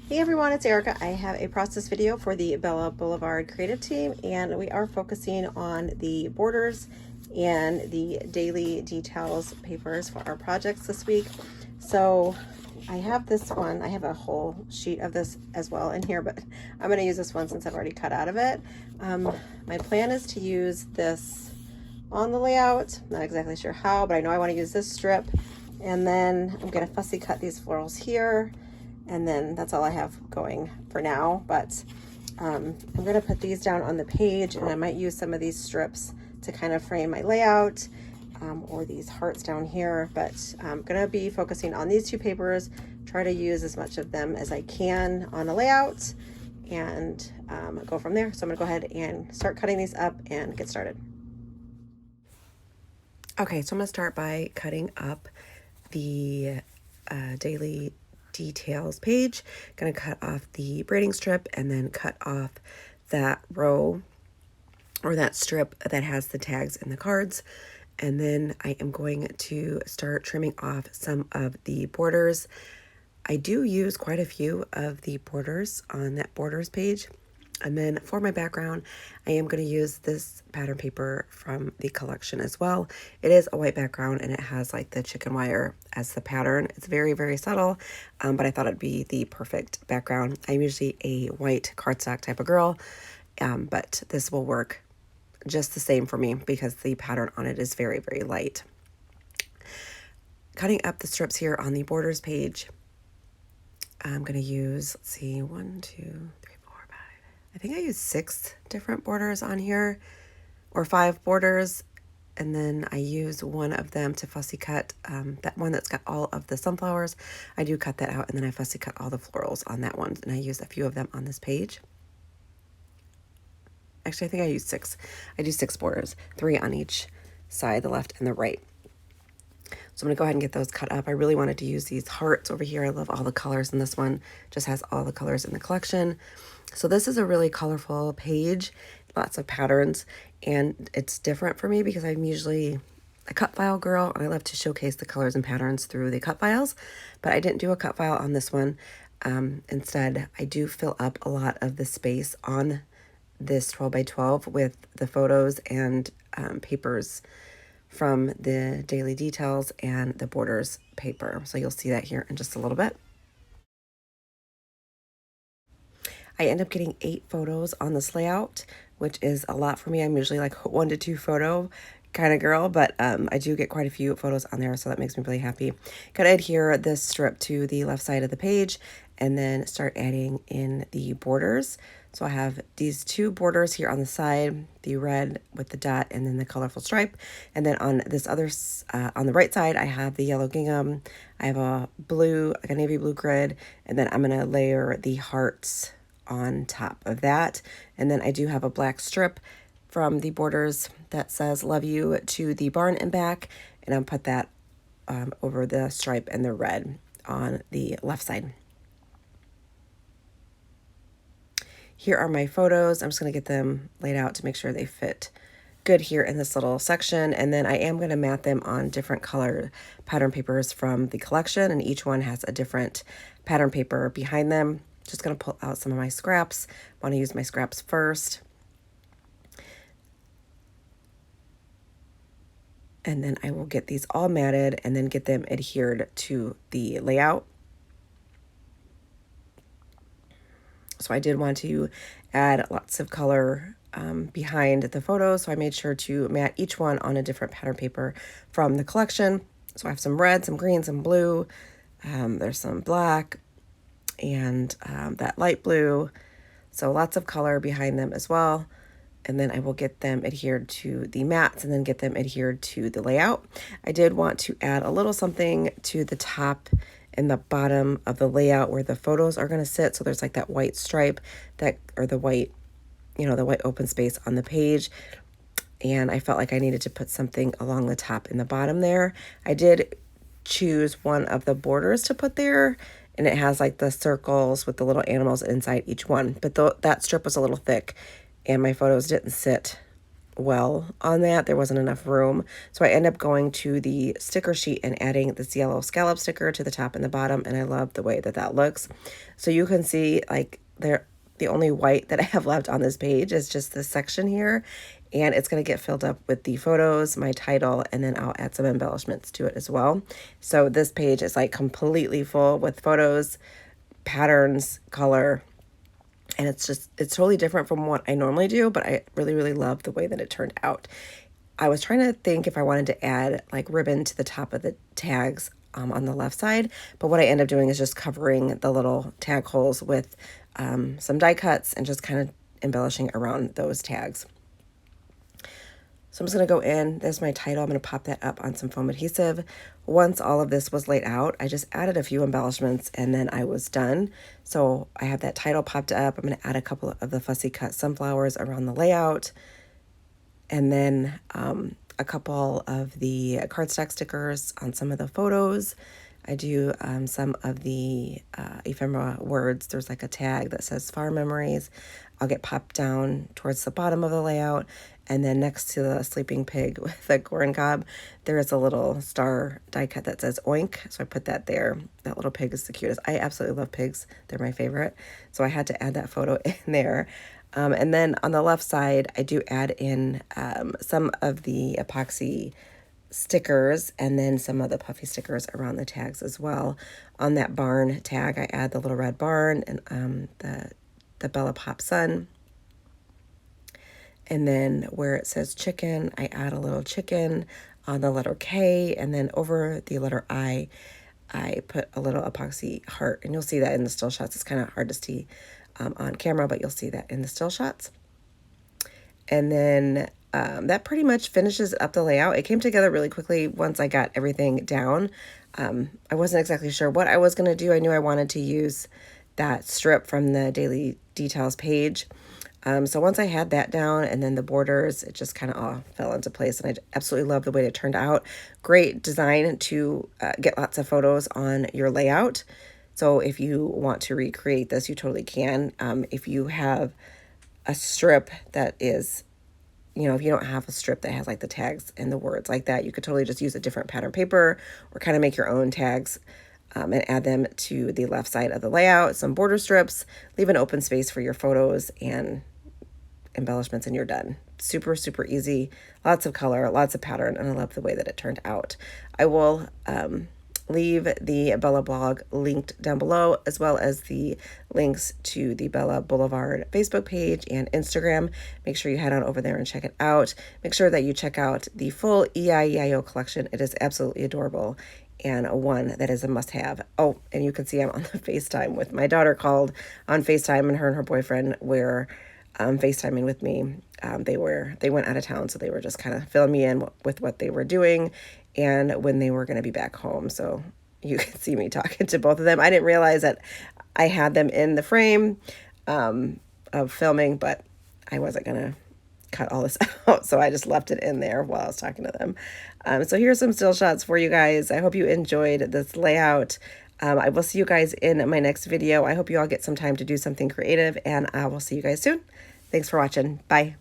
Hey everyone, it's Erica. I have a process video for the Bella Boulevard creative team, and we are focusing on the borders and the daily details papers for our projects this week. So I have this one. I have a whole sheet of this as well in here, but I'm going to use this one since I've already cut out of it. My plan is to use this on the layout. Not exactly sure how, but I know I want to use this strip. And then I'm going to fussy cut these florals here. And then that's all I have going for now, but I'm gonna put these down on the page, and I might use some of these strips to kind of frame my layout, or these hearts down here, but I'm gonna be focusing on these two papers, try to use as much of them as I can on a layout, and go from there. So I'm gonna go ahead and start cutting these up and get started. Okay, so I'm gonna start by cutting up the daily details page. Gonna cut off the braiding strip and then cut off that row or that strip that has the tags and the cards. And then I am going to start trimming off some of the borders. I do use quite a few of the borders on that borders page. And then for my background, I am going to use this pattern paper from the collection as well. It is a white background and it has like the chicken wire as the pattern. It's very, very subtle, but I thought it'd be the perfect background. I'm usually a white cardstock type of girl, but this will work just the same for me because the pattern on it is very, very light. Cutting up the strips here on the borders page, I'm going to use, let's see, 1, 2, 3, 4, 5. I think I used 6 different borders on here, or 5 borders, and then I use one of them to fussy cut, that one that's got all of the sunflowers. I do cut that out, and then I fussy cut all the florals on that one, and I used a few of them on this page. Actually, I think I used 6. I do 6 borders, 3 on each side, the left and the right. So I'm going to go ahead and get those cut up. I really wanted to use these hearts over here. I love all the colors in this one. Just has all the colors in the collection. So this is a really colorful page, lots of patterns, and it's different for me because I'm usually a cut file girl and I love to showcase the colors and patterns through the cut files, but I didn't do a cut file on this one. Instead, I do fill up a lot of the space on this 12 by 12 with the photos and papers from the daily details and the borders paper. So you'll see that here in just a little bit. I end up getting 8 photos on this layout, which is a lot for me. I'm usually like 1 to 2 photo kind of girl, but I do get quite a few photos on there, so that makes me really happy. Gotta adhere this strip to the left side of the page and then start adding in the borders. So I have these 2 borders here on the side, the red with the dot and then the colorful stripe. And then on this other, on the right side, I have the yellow gingham. I have a blue, like a navy blue grid, and then I'm gonna layer the hearts on top of that. And then I do have a black strip from the borders that says love you to the barn and back, and I'll put that over the stripe and the red on the left side. Here are my photos. I'm just going to get them laid out to make sure they fit good here in this little section, and then I am going to mat them on different color pattern papers from the collection, and each one has a different pattern paper behind them. Just going to pull out some of my scraps. Want to use my scraps first. And then I will get these all matted and then get them adhered to the layout. So I did want to add lots of color behind the photos, so I made sure to mat each one on a different pattern paper from the collection. So I have some red, some green, some blue. There's some black and that light blue. So lots of color behind them as well. And then I will get them adhered to the mats and then get them adhered to the layout. I did want to add a little something to the top and the bottom of the layout where the photos are going to sit. So there's like that white stripe that, or the white, the white open space on the page. And I felt like I needed to put something along the top and the bottom there. I did choose one of the borders to put there, and it has like the circles with the little animals inside each one. But that strip was a little thick and my photos didn't sit well on that. There wasn't enough room. So I ended up going to the sticker sheet and adding this yellow scallop sticker to the top and the bottom. And I love the way that that looks. So you can see like the only white that I have left on this page is just this section here. And it's going to get filled up with the photos, my title, and then I'll add some embellishments to it as well. So this page is like completely full with photos, patterns, color, and it's totally different from what I normally do, but I really, really love the way that it turned out. I was trying to think if I wanted to add like ribbon to the top of the tags on the left side, but what I end up doing is just covering the little tag holes with some die cuts and just kind of embellishing around those tags. So I'm just going to go in. There's my title. I'm going to pop that up on some foam adhesive. Once all of this was laid out, I just added a few embellishments and then I was done. So I have that title popped up. I'm going to add a couple of the fussy cut sunflowers around the layout. And then a couple of the cardstock stickers on some of the photos. I do some of the ephemera words. There's like a tag that says farm memories. I'll get popped down towards the bottom of the layout. And then next to the sleeping pig with the corn cob, there is a little star die cut that says oink. So I put that there. That little pig is the cutest. I absolutely love pigs. They're my favorite. So I had to add that photo in there. And then on the left side, I do add in some of the epoxy stickers and then some of the puffy stickers around the tags as well. On that barn tag, I add the little red barn and the Bella Pop Sun. And then where it says chicken, I add a little chicken on the letter K, and then over the letter I put a little epoxy heart, and you'll see that in the still shots. It's kind of hard to see on camera, but you'll see that in the still shots. And then that pretty much finishes up the layout. It came together really quickly once I got everything down. I wasn't exactly sure what I was going to do. I knew I wanted to use that strip from the Daily Details page. So once I had that down and then the borders, it just kind of all fell into place. And I absolutely love the way it turned out. Great design to get lots of photos on your layout. So if you want to recreate this, you totally can. If you have a strip that is, if you don't have a strip that has like the tags and the words like that, you could totally just use a different pattern paper or kind of make your own tags and add them to the left side of the layout. Some border strips, leave an open space for your photos and embellishments, and you're done. Super, super easy. Lots of color, lots of pattern, and I love the way that it turned out. I will leave the Bella blog linked down below, as well as the links to the Bella Boulevard Facebook page and Instagram. Make sure you head on over there and check it out. Make sure that you check out the full EIEIO collection. It is absolutely adorable and one that is a must-have. Oh, and you can see I'm on the FaceTime with my daughter. Called on FaceTime, and her boyfriend were FaceTiming with me. They went out of town, so they were just kind of filling me in with what they were doing and when they were going to be back home. So you can see me talking to both of them. I didn't realize that I had them in the frame of filming, but I wasn't going to cut all this out, so I just left it in there while I was talking to them. So here's some still shots for you guys. I hope you enjoyed this layout. I will see you guys in my next video. I hope you all get some time to do something creative, and I will see you guys soon. Thanks for watching. Bye.